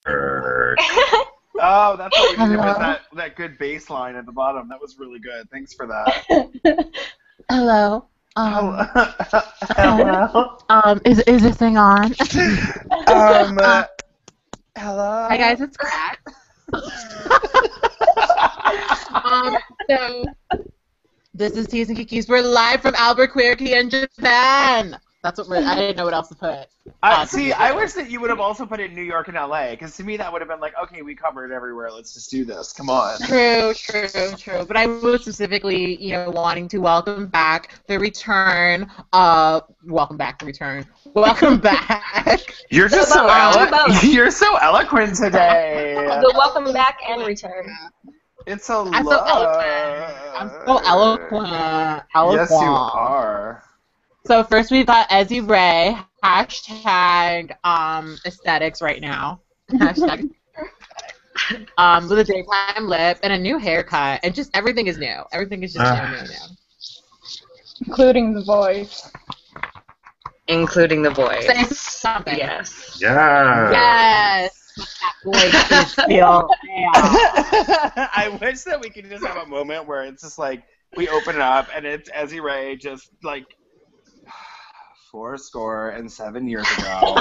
Oh, that's what we needed was that good bass line at the bottom. That was really good. Thanks for that. Hello. Hello. Is this thing on? Hello. Hi guys, it's Kat. So this is Teas and Kikis. We're live from Alberqueerque in Japan. That's what I didn't know what else to put. See, I wish that you would have also put in New York and LA, because to me that would have been like, okay, we covered everywhere. Let's just do this. Come on. True. But I was specifically, wanting to welcome back the return. Welcome back. You're just you're so eloquent today. The welcome back and return. It's so I'm so eloquent. I'm so eloquent. Yes, you are. So first we've got Ezzy Rae, hashtag aesthetics right now. Hashtag with a daytime lip and a new haircut, and just everything is new. Everything is just new. Including the voice. Including the voice. Say something. Yes. Yeah. Yes. That voice is still I wish that we could just have a moment where it's just like we open it up and it's Ezzy Rae just like 7 years ago.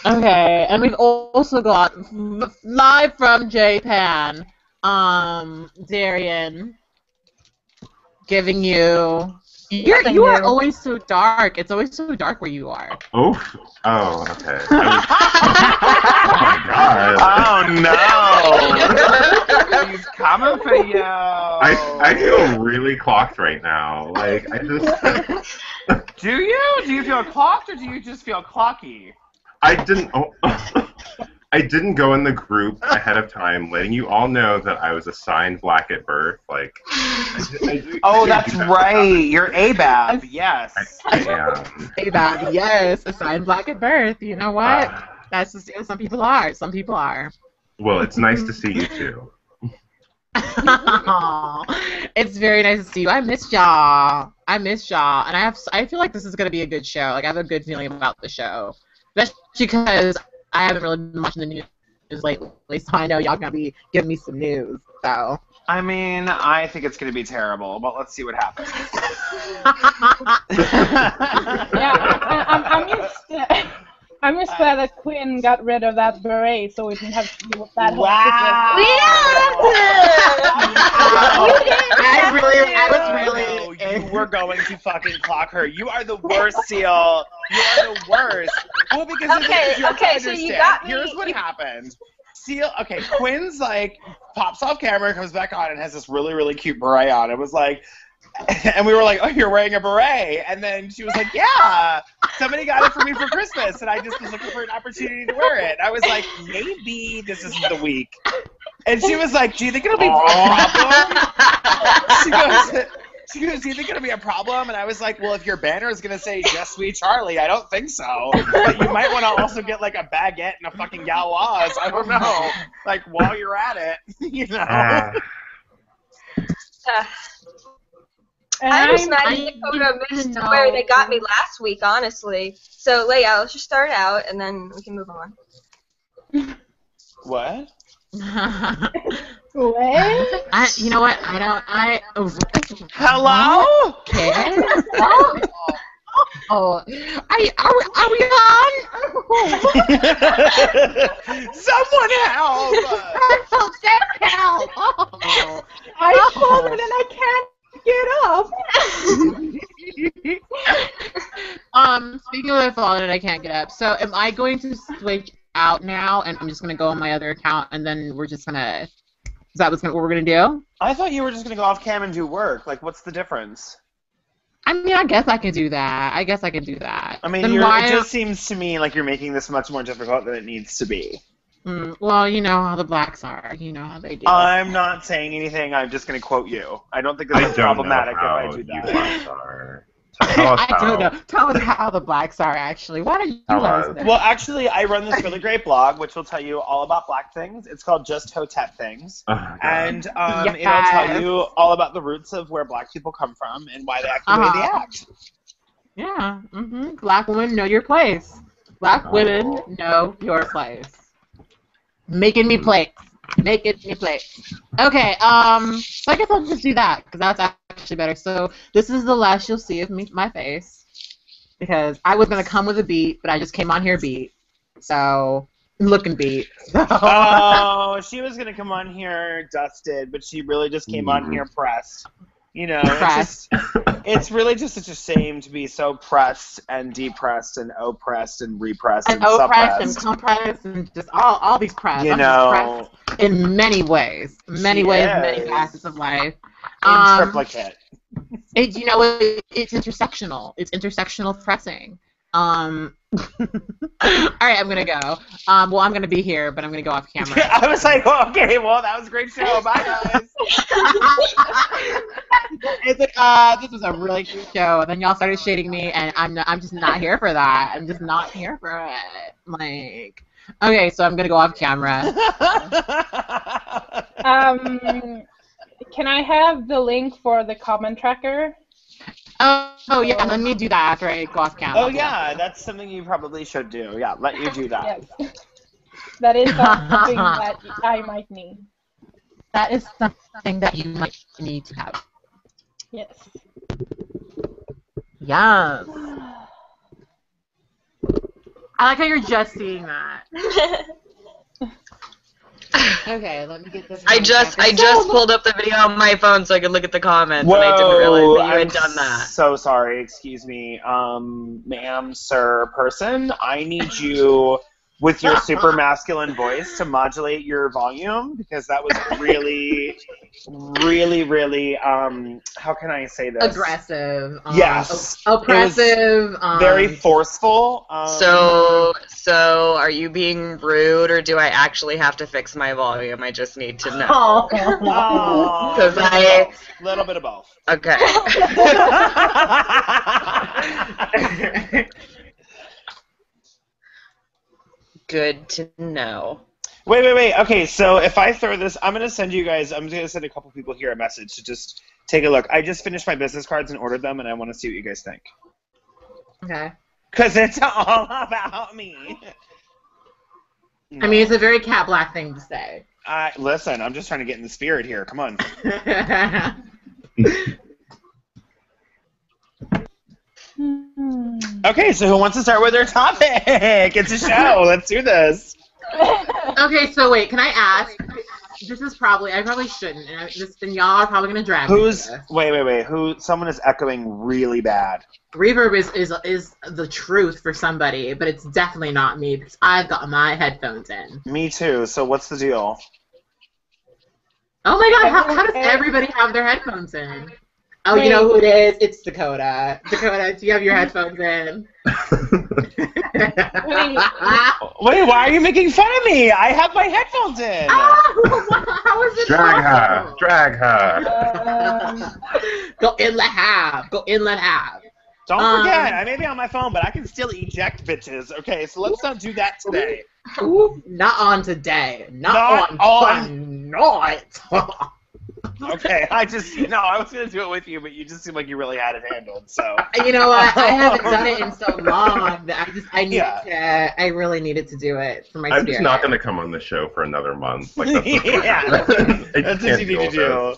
Okay, and we've also got live from Japan, Darrien, giving you. You are always so dark. It's always so dark where you are. Oh, okay. Oh my god. Oh no! He's coming for you. I feel really clocked right now. Like I just. Do you? Do you feel clocked or do you just feel clocky? I didn't go in the group ahead of time, letting you all know that I was assigned black at birth. Like, that's right. You're ABAB. Yes. I am. ABAB. Yes. Assigned black at birth. You know what? That's just some people are. Some people are. Well, it's nice to see you too. It's very nice to see you. I miss y'all. And I feel like this is gonna be a good show. Like I have a good feeling about the show. Especially because I haven't really been watching the news lately, so I know y'all gonna be giving me some news. So I mean, I think it's gonna be terrible, but let's see what happens. I'm just glad that Quinn got rid of that beret, so we didn't have to deal with that whole You were going to fucking clock her. You are the worst, Seal. You are the worst. Well, because so you got me. Here's what happened. Seal. Okay, Quinn's like pops off camera, comes back on, and has this really, really cute beret on. It was like. And we were like, oh, you're wearing a beret. And then she was like, yeah, somebody got it for me for Christmas. And I just was looking for an opportunity to wear it. I was like, maybe this isn't the week. And she was like, do you think it'll be a problem? She goes, do you think it'll be a problem? And I was like, well, if your banner is going to say, just sweet Charlie, I don't think so. But you might want to also get like a baguette and a fucking galois. I don't know. Like, while you're at it, you know. I'm just mad Dakota missed where they got me last week, honestly. So, Leia, let's just start out, and then we can move on. What? What? You know what? Hello? Okay. Are we on? Someone help! Help! I fallen and I can't get up. Speaking of falling and I can't get up, so am I going to switch out now and I'm just gonna go on my other account and then we're just gonna is that what we're gonna do? I thought you were just gonna go off cam and do work. Like, what's the difference? I mean, I guess I can do that. I mean, it just seems to me like you're making this much more difficult than it needs to be. Well, you know how the blacks are. You know how they do. I'm not saying anything. I'm just going to quote you. I don't think it's problematic if I do that. Blacks are. I don't know. Tell us how the blacks are, actually. Why don't you let us know? Well, actually, I run this really great blog, which will tell you all about black things. It's called Just Hotep Things. And it'll tell you all about the roots of where black people come from and why they act the way they act. Yeah. Black women know your place. Black women know your place. Making me plates. Making me plates. Okay, so I guess I'll just do that, because that's actually better. So this is the last you'll see of my face, because I was going to come with a beat, but I just came on here beat. So, looking beat. So. Oh, she was going to come on here dusted, but she really just came on here pressed. You know, it's really just such a shame to be so pressed and depressed and oppressed and repressed and oppressed suppressed. and compressed and just all these press. You I'm know, just pressed in many ways, many facets of life. In triplicate. You know, it's intersectional. It's intersectional pressing. All right, I'm gonna go. Well, I'm gonna be here, but I'm gonna go off camera. I was like, oh, okay, well, that was a great show. Bye, guys. It's like, this was a really good show. And then y'all started shading me, and I'm just not here for that. I'm just not here for it. Like, okay, so I'm gonna go off camera. Can I have the link for the comment tracker? Oh yeah, let me do that after I go off camera. Oh yeah, that's something you probably should do. Yeah, let you do that. Yes. That is something that I might need. That is something that you might need to have. Yes. Yes. I like how you're just seeing that. Okay, let me get this. I just pulled up the video on my phone so I could look at the comments, Whoa, and I didn't realize that you had done that. So sorry, excuse me, ma'am, sir, person. I need you with your super masculine voice to modulate your volume, because that was really, really, really, how can I say this? Aggressive. Yes. Oppressive. Very forceful. So are you being rude, or do I actually have to fix my volume? I just need to know. Because a little bit of both. Okay. Good to know. Wait. Okay, so if I throw this, I'm going to send a couple people here a message to just take a look. I just finished my business cards and ordered them, and I want to see what you guys think. Okay. Because it's all about me. No. I mean, it's a very Cat Black thing to say. Listen, I'm just trying to get in the spirit here. Come on. Okay, so who wants to start with their topic? It's a show. Let's do this. Okay, so wait, can I ask? I probably shouldn't, and y'all are probably gonna drag me. Wait. Someone is echoing really bad. Reverb is the truth for somebody, but it's definitely not me because I've got my headphones in. Me too. So what's the deal? Oh my God! How does everybody have their headphones in? Oh, you know who it is? It's Dakota. Dakota, do you have your headphones in? Wait, why are you making fun of me? I have my headphones in. Oh, how is it Drag her. Go inlet have. Don't forget, I may be on my phone, but I can still eject bitches. Okay, so let's not do that today. Ooh, not on today. Not on. Okay, I was going to do it with you, but you just seem like you really had it handled, so. You know what? I haven't done it in so long that I really needed to do it for my spirit. I'm just not going to come on the show for another month. Like, that's what you need to do.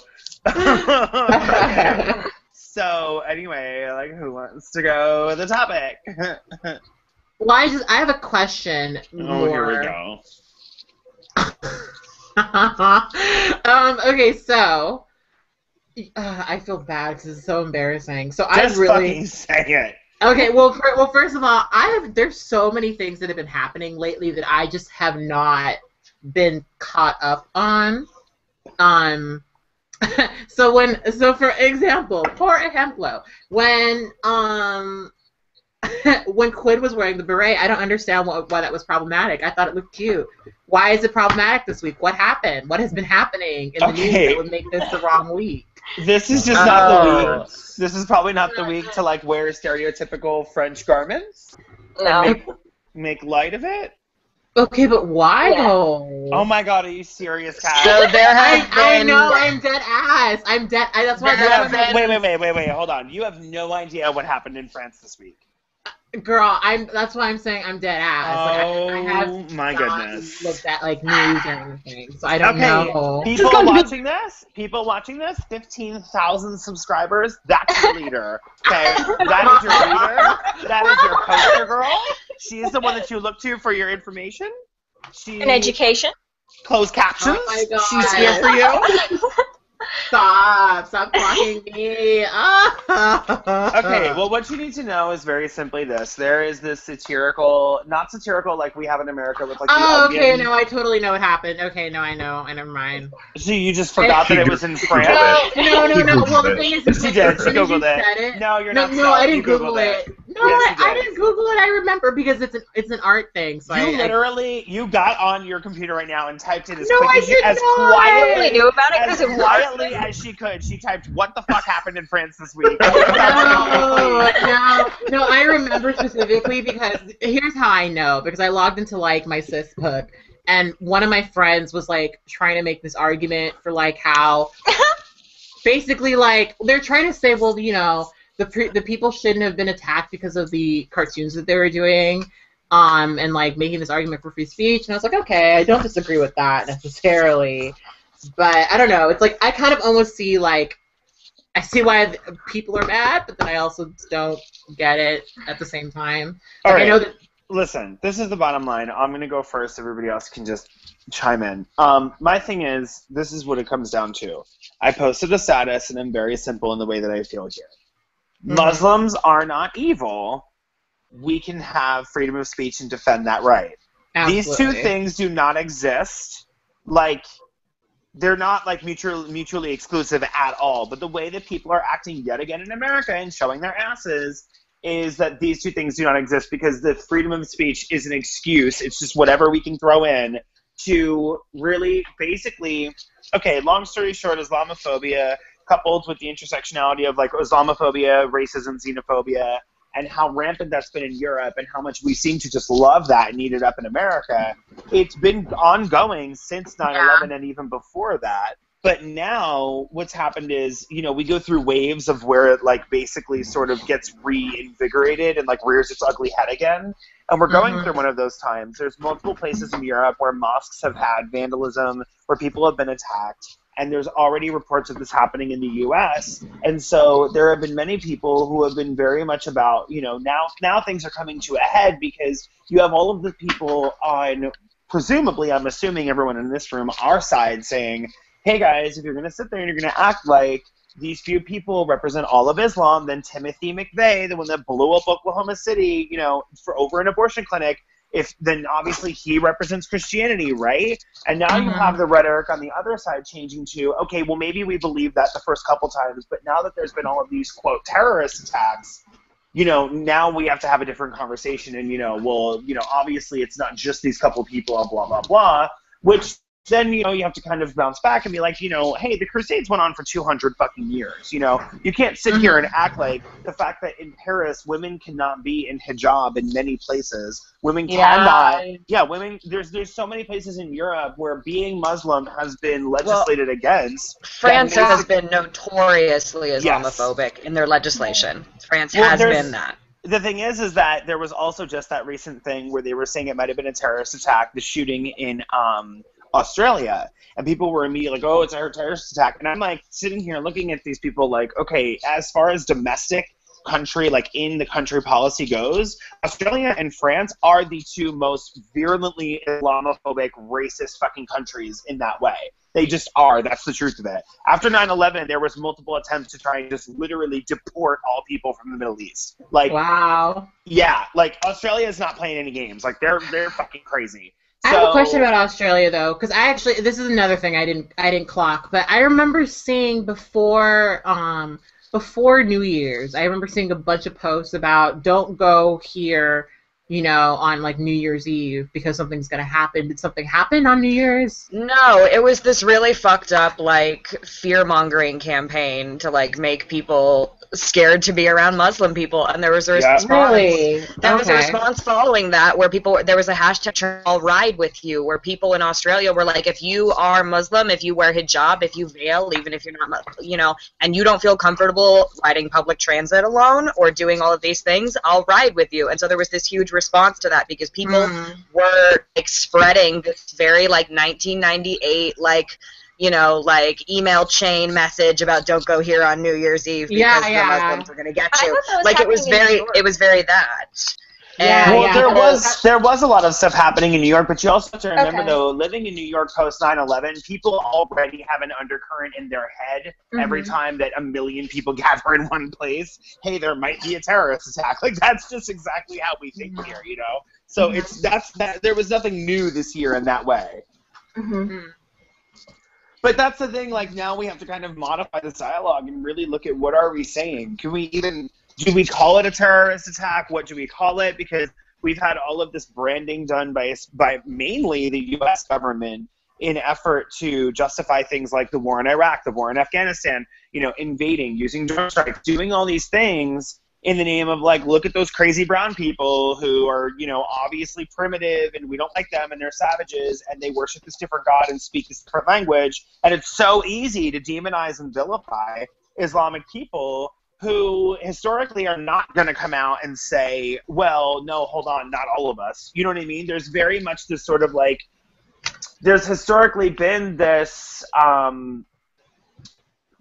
Okay. So, anyway, who wants to go with the topic? Well, I have a question. Here we go. Okay, so I feel bad because it's so embarrassing. So just fucking say it. Okay, well, first of all, there's so many things that have been happening lately that I just have not been caught up on. So for example, when Quinn was wearing the beret, I don't understand why that was problematic. I thought it looked cute. Why is it problematic this week? What happened? What has been happening in the news that would make this the wrong week? This is just not the week. This is probably not the week to wear stereotypical French garments. No. Make light of it. Okay, but why Yeah. though? Oh my god, are you serious, Kat? So there has I been. know, I'm dead ass. I'm dead. That's why. There have That's why been- Wait, hold on. You have no idea what happened in France this week. girl, That's why I'm saying I'm dead ass. I have Oh my not goodness. looked at like news or anything, so I don't Okay, know. people watching this, 15,000 subscribers, that's your leader. Okay, that is your leader. That is your poster girl. She is the one that you look to for your information. An education. Closed captions. Oh my God. She's here for you. Stop blocking me. Okay, well, what you need to know is very simply this. There is this not satirical like we have in America with like the okay, Onion. no, I totally know what happened. Okay, no, I know. Never mind. So you just forgot that it was in France? No. Well, the thing is, She did. She as soon as you Googled it. said it. No, you're No, not. no, I You didn't Google it. No, Yes, you I did. didn't Google it. I remember because it's an art thing. So You got on your computer right now and typed it as No, quick I as did not. I only knew about it as because of quietly as she could. She typed, "What the fuck happened in France this week?" No, I remember specifically because here's how I know, because I logged into like my cis book, and one of my friends was like trying to make this argument for like how basically like they're trying to say, well, the people shouldn't have been attacked because of the cartoons that they were doing, and like making this argument for free speech, and I was like, okay, I don't disagree with that necessarily, but I don't know, it's like I kind of almost see like I see why people are mad, but then I also don't get it at the same time. Like, All right. I know that. Listen, this is the bottom line. I'm going to go first. Everybody else can just chime in. My thing is, this is what it comes down to. I posted a status, and I'm very simple in the way that I feel here. Mhm. Muslims are not evil. We can have freedom of speech and defend that right. Absolutely. These two things do not exist. Like, they're not like mutually exclusive at all. But the way that people are acting yet again in America and showing their asses is that these two things do not exist, because the freedom of speech is an excuse. It's just whatever we can throw in to really basically, okay, long story short, Islamophobia coupled with the intersectionality of like Islamophobia, racism, xenophobia, and how rampant that's been in Europe and how much we seem to just love that and eat it up in America. It's been ongoing since 9/11 and even before that. But now what's happened is, we go through waves of where it like basically sort of gets reinvigorated and like rears its ugly head again. And we're going through one of those times. There's multiple places in Europe where mosques have had vandalism, where people have been attacked. And there's already reports of this happening in the U.S. And so there have been many people who have been very much about, now things are coming to a head because you have all of the people on, presumably, I'm assuming everyone in this room, our side saying, hey guys, if you're going to sit there and you're going to act like these few people represent all of Islam, then Timothy McVeigh, the one that blew up Oklahoma City, for over an abortion clinic, then obviously he represents Christianity, right? And now you have the rhetoric on the other side changing to, okay, well maybe we believed that the first couple times, but now that there's been all of these, quote, terrorist attacks, now we have to have a different conversation and, obviously it's not just these couple people, blah, blah, blah, which then, you have to kind of bounce back and be like, hey, the Crusades went on for 200 fucking years, You can't sit here and act like the fact that in Paris, women cannot be in hijab in many places. Women cannot. Yeah, women, there's so many places in Europe where being Muslim has been legislated against. France has been notoriously Islamophobic in their legislation. France has been that. The thing is that there was also just that recent thing where they were saying it might have been a terrorist attack, the shooting in Australia, and people were immediately like, oh, it's a terrorist attack. And I'm like sitting here looking at these people like, okay, as far as domestic country, like in the country policy goes, Australia and France are the two most virulently Islamophobic, racist fucking countries in that way. They just are. That's the truth of it. After 9/11, there was multiple attempts to try and just literally deport all people from the Middle East. Like, wow. Yeah, like Australia is not playing any games. Like they're fucking crazy. I have a question about Australia though, because this is another thing I didn't clock, but I remember seeing before New Year's, I remember seeing a bunch of posts about don't go here, on like New Year's Eve because something's gonna happen. Did something happen on New Year's? No, it was this really fucked up like fear-mongering campaign to like make people scared to be around Muslim people, and there was a response. Really? There was a response following that where there was a hashtag I'll ride with you, where people in Australia were like, if you are Muslim, if you wear hijab, if you veil, even if you're not, and you don't feel comfortable riding public transit alone or doing all of these things, I'll ride with you. And so there was this huge response to that because people were spreading this very 1998 email chain message about don't go here on New Year's Eve because the Muslims are going to get you. It was very that. There was a lot of stuff happening in New York, but you also have to remember though, living in New York post 9/11, people already have an undercurrent in their head every time that a million people gather in one place. Hey, there might be a terrorist attack. That's just exactly how we think here, So there was nothing new this year in that way. But that's the thing, now we have to kind of modify this dialogue and really look at what are we saying. Do we call it a terrorist attack? What do we call it? Because we've had all of this branding done by mainly the U.S. government in effort to justify things like the war in Iraq, the war in Afghanistan, invading, using drone strikes, doing all these things in the name of look at those crazy brown people who are, obviously primitive and we don't like them and they're savages and they worship this different god and speak this different language. And it's so easy to demonize and vilify Islamic people who historically are not going to come out and say, well, no, hold on, not all of us. You know what I mean? There's very much this sort of there's historically been this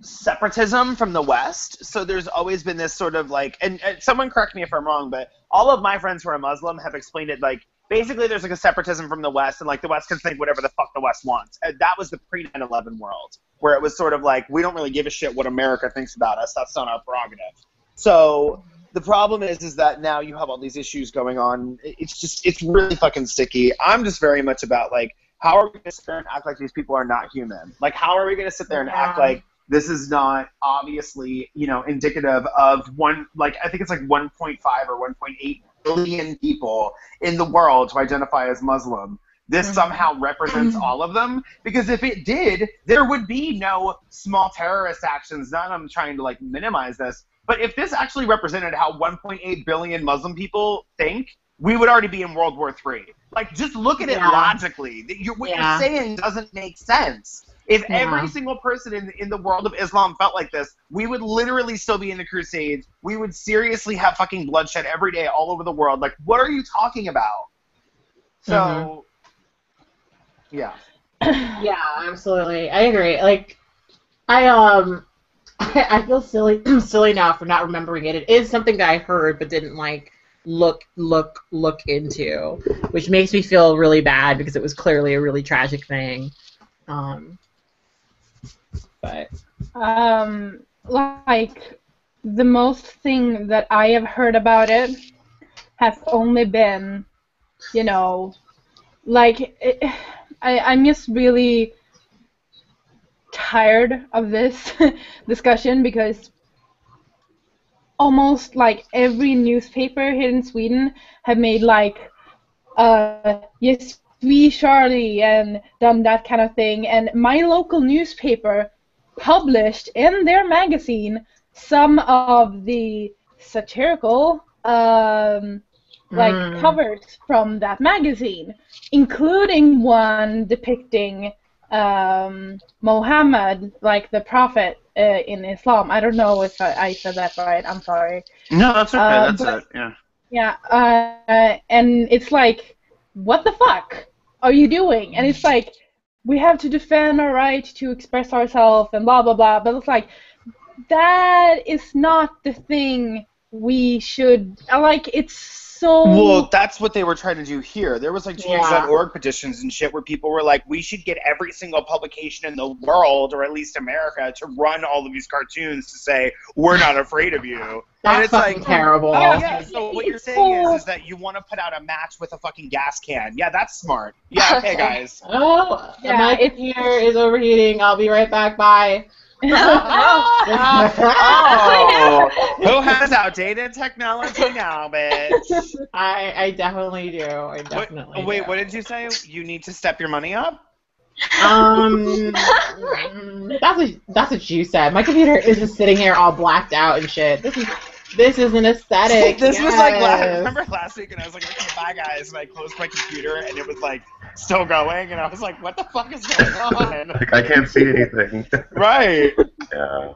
separatism from the West. So there's always been this sort of and someone correct me if I'm wrong, but all of my friends who are Muslim have explained it basically there's a separatism from the West and the West can think whatever the fuck the West wants. And that was the pre-9/11 world where it was sort of we don't really give a shit what America thinks about us. That's not our prerogative. So the problem is that now you have all these issues going on. It's really fucking sticky. I'm just very much about how are we going to sit there and act like these people are not human? How are we going to sit there and act like this is not obviously, indicative of I think it's 1.5 or 1.8 billion people in the world to identify as Muslim. This somehow represents all of them, because if it did, there would be no small terrorist actions. Not I'm trying to minimize this, but if this actually represented how 1.8 billion Muslim people think, we would already be in World War III. Just look at it logically. What you're saying doesn't make sense. If every single person in the world of Islam felt like this, we would literally still be in the Crusades. We would seriously have fucking bloodshed every day all over the world. What are you talking about? So, yeah. Yeah, absolutely. I agree. I feel silly now for not remembering it. It is something that I heard but didn't look into, which makes me feel really bad because it was clearly a really tragic thing. But the most thing that I have heard about it has only been, I'm just really tired of this discussion because almost every newspaper here in Sweden have made yes, we Charlie and done that kind of thing, and my local newspaper published in their magazine some of the satirical covers from that magazine, including one depicting Muhammad, the prophet in Islam. I don't know if I said that right. I'm sorry. No, that's okay. That's it. Yeah. Yeah. And it's what the fuck are you doing? And it's we have to defend our right to express ourselves and blah blah blah. But it's that is not the thing we should it's so. Well, that's what they were trying to do here. There was Change.org petitions and shit where people were we should get every single publication in the world, or at least America, to run all of these cartoons to say we're not afraid of you. That's fucking terrible. Yeah. So what you're saying is that you want to put out a match with a fucking gas can. Yeah, that's smart. Yeah, okay, guys. Oh, my computer is overheating. I'll be right back. Bye. Who has outdated technology now, bitch? I definitely do. I definitely do. Wait, what did you say? You need to step your money up? That's what you said. My computer is just sitting here all blacked out and shit. This is an aesthetic. This was like yes. remember last week, and I was like, okay, bye guys, and I closed my computer, and it was like still going, and I was like, what the fuck is going on? Like, I can't see anything. Right. Yeah.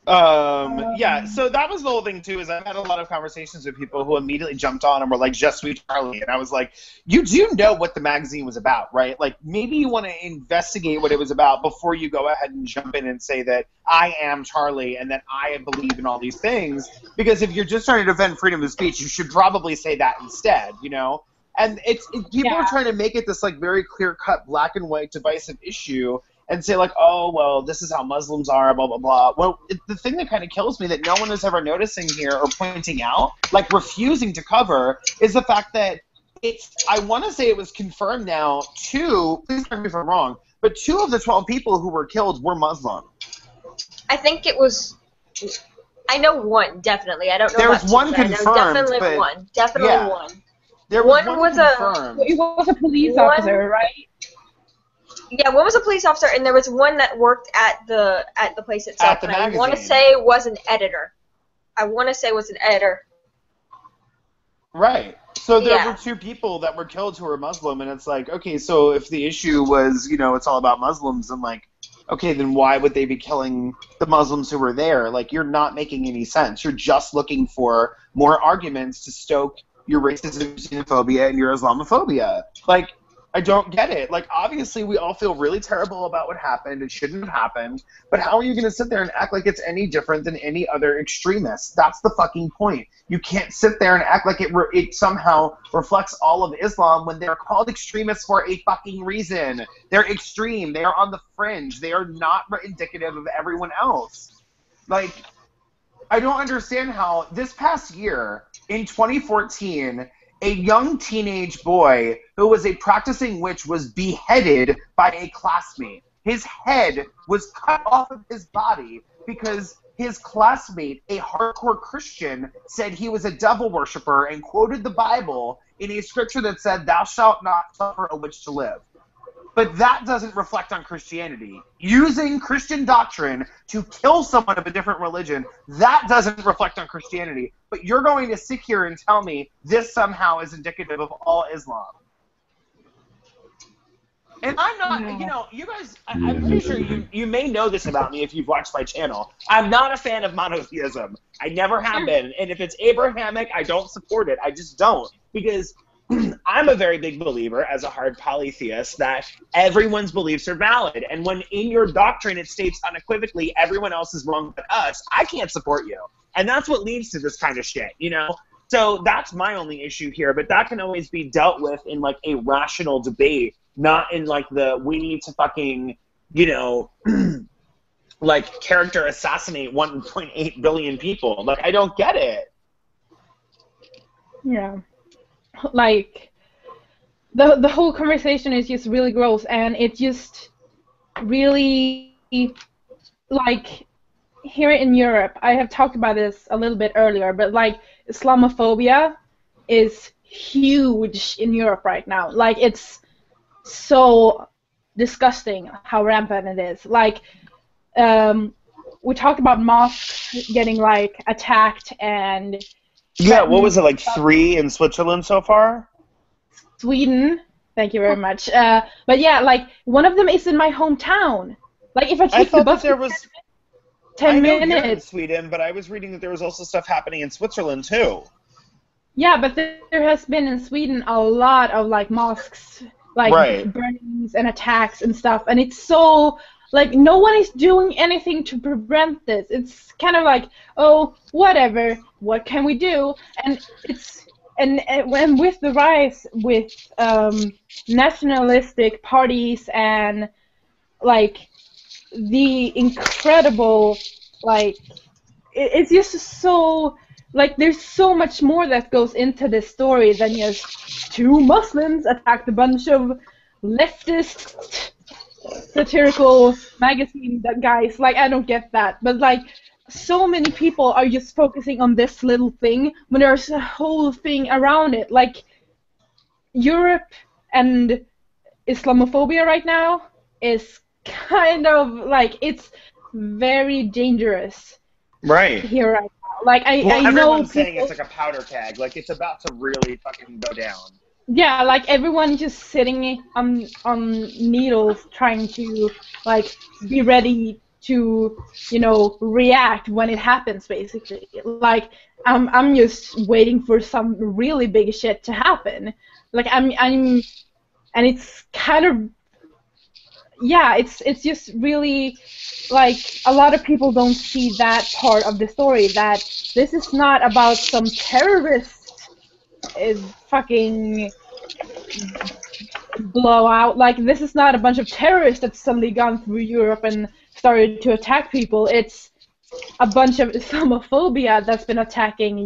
Yeah, so that was the whole thing too, is I've had a lot of conversations with people who immediately jumped on and were like, just sweet Charlie, and I was like, you do know what the magazine was about, right? Like, maybe you want to investigate what it was about before you go ahead and jump in and say that I am Charlie and that I believe in all these things, because if you're just trying to defend freedom of speech, you should probably say that instead, you know? And people are trying to make it this like very clear-cut black and white divisive issue, and say, like, oh, well, this is how Muslims are, blah, blah, blah. Well, the thing that kind of kills me that no one is ever noticing here or pointing out, like refusing to cover, is the fact that I want to say it was confirmed now, please correct me if I'm wrong, but 2 of the 12 people who were killed were Muslim. I think it was, I know 1, definitely. I don't know there about was 1 2, confirmed, I know definitely but, 1. Definitely yeah. 1. There was One one was confirmed. It was a police officer, right? Yeah, one was a police officer, and there was one that worked at the place itself. At the and I want to magazine. say was an editor. Right. So there Yeah. were 2 people that were killed who were Muslim, and it's like, okay, so if the issue was, you know, it's all about Muslims, and like, okay, then why would they be killing the Muslims who were there? Like, you're not making any sense. You're just looking for more arguments to stoke your racism, xenophobia, and your Islamophobia. Like, I don't get it. Like, obviously, we all feel really terrible about what happened. It shouldn't have happened. But how are you going to sit there and act like it's any different than any other extremist? That's the fucking point. You can't sit there and act like it somehow reflects all of Islam when they're called extremists for a fucking reason. They're extreme. They are on the fringe. They are not indicative of everyone else. Like, I don't understand how this past year, in 2014, a young teenage boy who was a practicing witch was beheaded by a classmate. His head was cut off of his body because his classmate, a hardcore Christian, said he was a devil worshiper and quoted the Bible in a scripture that said, "Thou shalt not suffer a witch to live." But that doesn't reflect on Christianity. Using Christian doctrine to kill someone of a different religion, that doesn't reflect on Christianity. But you're going to sit here and tell me this somehow is indicative of all Islam. And I'm not, you know, you guys, I'm pretty sure you may know this about me if you've watched my channel. I'm not a fan of monotheism. I never have been. And if it's Abrahamic, I don't support it. I just don't. Because I'm a very big believer, as a hard polytheist, that everyone's beliefs are valid. And when in your doctrine it states unequivocally everyone else is wrong but us, I can't support you. And that's what leads to this kind of shit, you know? So that's my only issue here. But that can always be dealt with in, like, a rational debate, not in, like, we need to fucking, you know, like, character assassinate 1.8 billion people. Like, I don't get it. Yeah. Like, the whole conversation is just really gross, and it just really, like, here in Europe, I have talked about this a little bit earlier, but, like, Islamophobia is huge in Europe right now. Like, it's so disgusting how rampant it is. Like, we talked about mosques getting, like, attacked and... Yeah, what was it, like 3 in Switzerland so far? Sweden, thank you very much. But yeah, like, one of them is in my hometown. Like, if I take the bus, there was 10 I know you're in minutes. Sweden, but I was reading that there was also stuff happening in Switzerland too. Yeah, but there has been in Sweden a lot of, like, mosques, like, Right. burnings and attacks and stuff, and it's so... Like, no one is doing anything to prevent this. It's kind of like, oh, whatever, what can we do? And it's, and when with the rise with nationalistic parties and, like, the incredible, like, it's just so, like, there's so much more that goes into this story than just 2 Muslims attacked a bunch of leftist satirical magazine guys. Like, I don't get that, but, like, so many people are just focusing on this little thing when there's a whole thing around it. Like, Europe and Islamophobia right now is kind of like it's very dangerous Right. here right now. Like I know everyone's saying people, it's like a powder keg. Like it's about to really fucking go down. yeah, like everyone just sitting on needles trying to like be ready to, you know, react when it happens basically. Like I'm just waiting for some really big shit to happen. Like I'm and it's kind of, yeah, it's just really like a lot of people don't see that part of the story, that this is not about some terrorist fucking blowout. Like this is not a bunch of terrorists that's suddenly gone through Europe and started to attack people. It's a bunch of Islamophobia that's been attacking